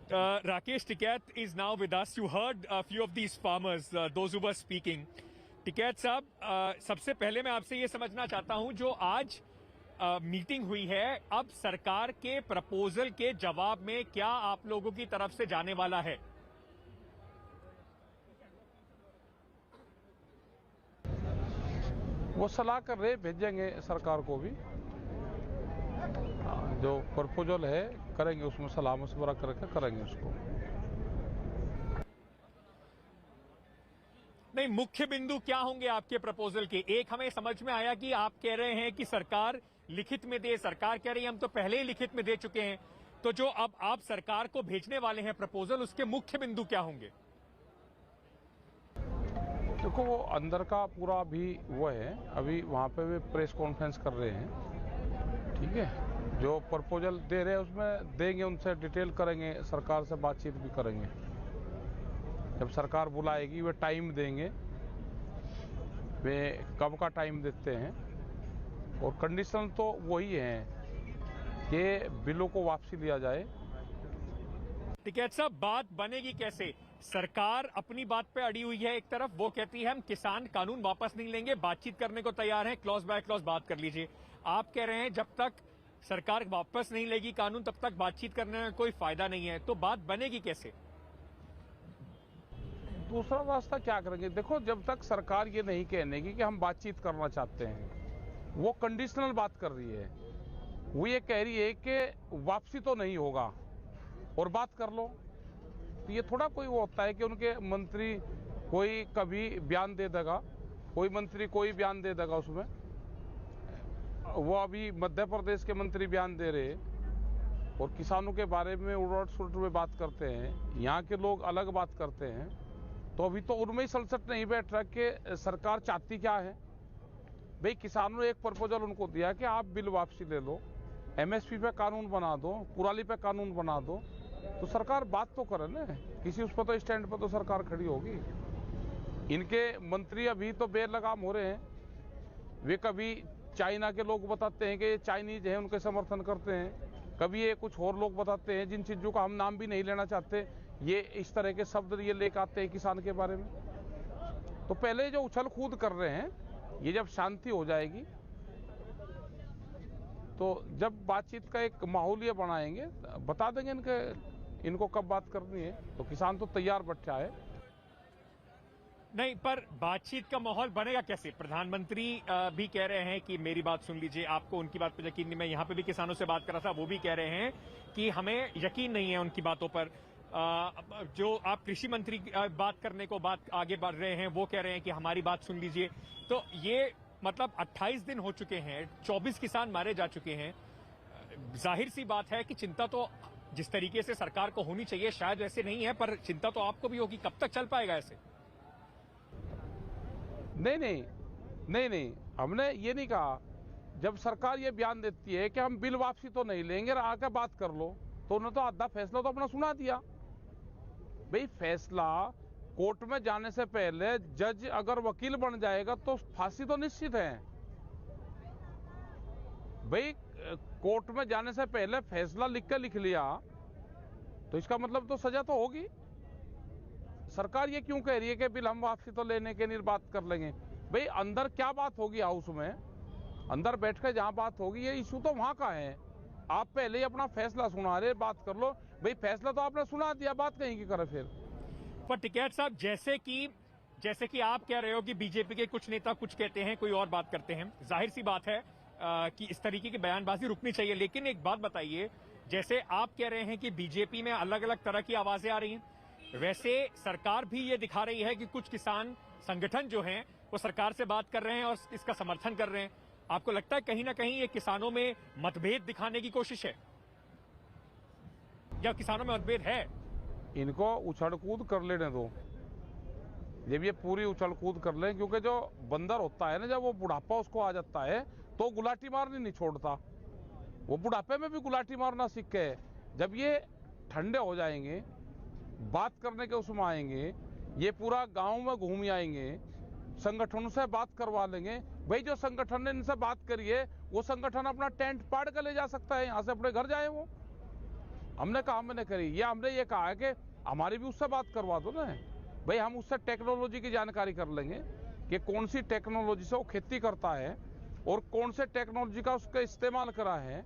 Rakesh Tikait is now with us. You heard a few of these farmers, those who were speaking. Tikait साहब, सबसे पहले मैं आपसे ये समझना चाहता हूं, जो आज मीटिंग हुई है, अब सरकार के प्रपोजल के जवाब में क्या आप लोगों की तरफ से जाने वाला है? वो सलाह कर रहे, भेजेंगे सरकार को भी। जो प्रपोजल है करेंगे, उसमें सलाह मशवरा करके करेंगे उसको। नहीं, मुख्य बिंदु क्या होंगे आपके प्रपोजल के? एक हमें समझ में आया कि आप कह रहे हैं कि सरकार लिखित में दे, सरकार कह रही है हम तो पहले ही लिखित में दे चुके हैं, तो जो अब आप सरकार को भेजने वाले हैं प्रपोजल, उसके मुख्य बिंदु क्या होंगे? देखो, वो अंदर का पूरा अभी वो है, अभी वहाँ पे भी प्रेस कॉन्फ्रेंस कर रहे हैं, ठीक है। जो प्रपोजल दे रहे हैं उसमें देंगे, उनसे डिटेल करेंगे, सरकार से बातचीत भी करेंगे। जब सरकार बुलाएगी वे टाइम देंगे, वे कब का टाइम देते हैं, और कंडीशन तो वही है कि बिलों को वापसी लिया जाए। टिकैत साहब, बात बनेगी कैसे? सरकार अपनी बात पे अड़ी हुई है, एक तरफ वो कहती है हम किसान कानून वापस नहीं लेंगे, बातचीत करने को तैयार है, क्लॉज बाय क्लॉज बात कर लीजिए। आप कह रहे हैं जब तक सरकार वापस नहीं लेगी कानून, तब तक बातचीत करने में कोई फायदा नहीं है, तो बात बनेगी कैसे? दूसरा रास्ता क्या करेंगे? देखो, जब तक सरकार ये नहीं कहनेगी कि हम बातचीत करना चाहते हैं, वो कंडीशनल बात कर रही है, वो ये कह रही है कि वापसी तो नहीं होगा और बात कर लो, तो ये थोड़ा कोई वो होता है कि उनके मंत्री कोई कभी बयान दे देगा, कोई मंत्री कोई बयान दे देगा उसमें। वो अभी मध्य प्रदेश के मंत्री बयान दे रहे और किसानों के बारे में उलट सुलट में बात करते हैं, यहाँ के लोग अलग बात करते हैं, तो अभी तो उनमें ही सलसट नहीं बैठ रहा कि सरकार चाहती क्या है। भाई, किसानों ने एक प्रपोजल उनको दिया कि आप बिल वापसी ले लो, एमएसपी पे कानून बना दो, कुराली पे कानून बना दो, तो सरकार बात तो करे ना, किसी उस पर तो स्टैंड पर तो सरकार खड़ी होगी। इनके मंत्री अभी तो बेलगाम हो रहे हैं, वे कभी चाइना के लोग बताते हैं कि ये चाइनीज हैं, उनके समर्थन करते हैं, कभी ये कुछ और लोग बताते हैं जिन चीज़ों का हम नाम भी नहीं लेना चाहते, ये इस तरह के शब्द ये लेकर आते हैं किसान के बारे में। तो पहले जो उछल कूद कर रहे हैं, ये जब शांति हो जाएगी, तो जब बातचीत का एक माहौल ये बनाएंगे, बता देंगे इनको कब बात करनी है, तो किसान तो तैयार बैठा है। नहीं, पर बातचीत का माहौल बनेगा कैसे? प्रधानमंत्री भी कह रहे हैं कि मेरी बात सुन लीजिए, आपको उनकी बात पर यकीन नहीं। मैं यहां पे भी किसानों से बात कर रहा था, वो भी कह रहे हैं कि हमें यकीन नहीं है उनकी बातों पर। जो आप कृषि मंत्री बात करने को बात आगे बढ़ रहे हैं, वो कह रहे हैं कि हमारी बात सुन लीजिए। तो ये मतलब 28 दिन हो चुके हैं, 24 किसान मारे जा चुके हैं। जाहिर सी बात है कि चिंता तो जिस तरीके से सरकार को होनी चाहिए शायद वैसे नहीं है, पर चिंता तो आपको भी होगी। कब तक चल पाएगा ऐसे? नहीं, हमने ये नहीं कहा। जब सरकार ये बयान देती है कि हम बिल वापसी तो नहीं लेंगे, आकर बात कर लो, तो उन्होंने तो आधा फैसला तो अपना सुना दिया। भाई, फैसला कोर्ट में जाने से पहले जज अगर वकील बन जाएगा तो फांसी तो निश्चित है। भाई, कोर्ट में जाने से पहले फैसला लिख लिया, तो इसका मतलब तो सजा तो होगी। सरकार ये क्यों कह रही है कि बिल हम वापसी तो लेने के लिए बात कर लेंगे? भाई, अंदर क्या बात होगी हाउस में, अंदर बैठ कर जहां बात होगी, ये इशू तो वहां का है। आप पहले ही अपना फैसला सुना रहे, बात कर लो। भाई, फैसला तो आपने सुना दिया, बात कहीं की करे फिर। पर टिकैत साहब, जैसे कि आप कह रहे हो कि बीजेपी के कुछ नेता कुछ कहते हैं, कोई और बात करते हैं, जाहिर सी बात है कि इस तरीके की बयानबाजी रुकनी चाहिए। लेकिन एक बात बताइए, जैसे आप कह रहे हैं कि बीजेपी में अलग अलग तरह की आवाजें आ रही हैं, वैसे सरकार भी ये दिखा रही है कि कुछ किसान संगठन जो हैं वो सरकार से बात कर रहे हैं और इसका समर्थन कर रहे हैं। आपको लगता है कहीं ना कहीं ये किसानों में मतभेद दिखाने की कोशिश है, या किसानों में मतभेद है? इनको उछल कूद कर लेने दो, जब ये पूरी उछल कूद कर लें, क्योंकि जो बंदर होता है ना, जब वो बुढ़ापा उसको आ जाता है तो गुलाटी मारनी नहीं छोड़ता। वो बुढ़ापे में भी गुलाटी मारना सीखे। जब ये ठंडे हो जाएंगे, बात करने के उसमें आएंगे, ये पूरा गांव में घूम आएंगे, संगठनों से बात करवा लेंगे। भाई, जो संगठन ने इनसे बात करी है, वो संगठन अपना टेंट पाड़ कर ले जा सकता है, यहां से अपने घर जाए वो। हमने कहा हमने करी, या हमने ये कहा है कि हमारी भी उससे बात करवा दो ना भाई, हम उससे टेक्नोलॉजी की जानकारी कर लेंगे कि कौन सी टेक्नोलॉजी से वो खेती करता है और कौन से टेक्नोलॉजी का उसका इस्तेमाल करा है,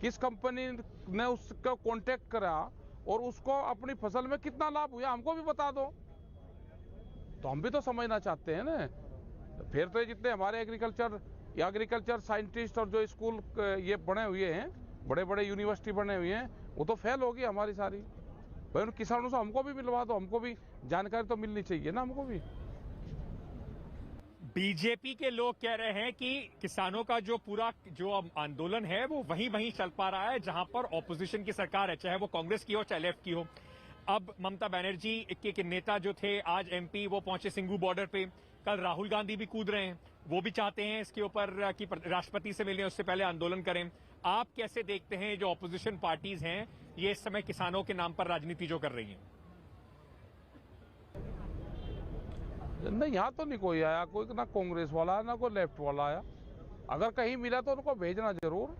किस कंपनी ने उसका कांटेक्ट करा और उसको अपनी फसल में कितना लाभ हुआ हमको भी बता दो। तो हम भी तो समझना चाहते हैं ना। फिर तो जितने हमारे एग्रीकल्चर साइंटिस्ट और जो स्कूल ये बने हुए हैं, बड़े बड़े यूनिवर्सिटी बने हुए हैं, वो तो फेल होगी हमारी सारी। भाई उन किसानों से हमको भी मिलवा दो, हमको भी जानकारी तो मिलनी चाहिए ना हमको भी। बीजेपी के लोग कह रहे हैं कि किसानों का जो पूरा जो आंदोलन है वो वहीं चल पा रहा है जहां पर ऑपोजिशन की सरकार है, चाहे वो कांग्रेस की हो चाहे लेफ्ट की हो। अब ममता बनर्जी के नेता जो थे आज एमपी वो पहुंचे सिंगू बॉर्डर पे, कल राहुल गांधी भी कूद रहे हैं, वो भी चाहते हैं इसके ऊपर कि राष्ट्रपति से मिलने उससे पहले आंदोलन करें। आप कैसे देखते हैं जो ऑपोजिशन पार्टीज हैं ये इस समय किसानों के नाम पर राजनीति जो कर रही हैं? नहीं, यहाँ तो नहीं कोई आया, कोई ना कांग्रेस वाला आया ना कोई लेफ्ट वाला आया। अगर कहीं मिला तो उनको भेजना जरूर,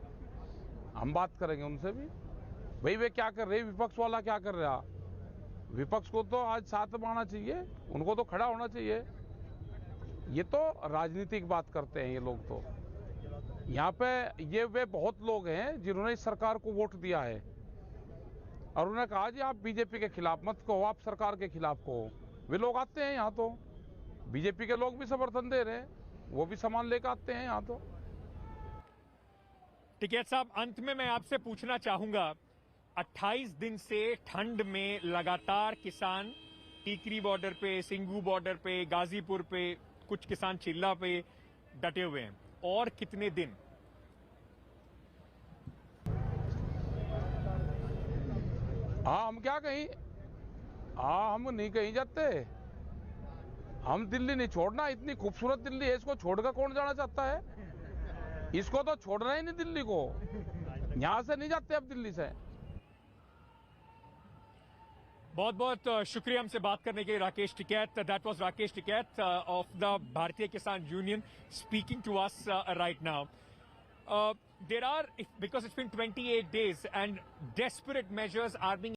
हम बात करेंगे उनसे भी। भाई वे क्या कर रहे, विपक्ष वाला क्या कर रहा, विपक्ष को तो आज साथ में आना चाहिए, उनको तो खड़ा होना चाहिए। ये तो राजनीतिक बात करते हैं ये लोग। तो यहाँ पे ये वे बहुत लोग हैं जिन्होंने इस सरकार को वोट दिया है और उन्होंने कहा जी आप बीजेपी के खिलाफ मत कहो, आप सरकार के खिलाफ कहो। वे लोग आते हैं यहाँ, तो बीजेपी के लोग भी समर्थन दे रहे हैं, वो भी सामान लेकर आते हैं यहाँ। तो टिकैत साहब, अंत में मैं आपसे पूछना चाहूंगा, 28 दिन से ठंड में लगातार किसान टीकरी बॉर्डर पे, सिंगू बॉर्डर पे, गाजीपुर पे, कुछ किसान चिल्ला पे डटे हुए हैं, और कितने दिन? हाँ, हम क्या कहीं, हाँ हम नहीं कहीं जाते, हम दिल्ली नहीं छोड़ना। इतनी खूबसूरत दिल्ली है, इसको छोड़कर कौन जाना चाहता है? इसको तो छोड़ना ही नहीं दिल्ली को, यहां से नहीं जाते अब दिल्ली से। बहुत बहुत शुक्रिया हमसे बात करने के लिए Rakesh Tikait. That was Rakesh Tikait of the Bharatiya Kisan Union speaking to us right now. There are, because it's been 28 days and desperate measures are being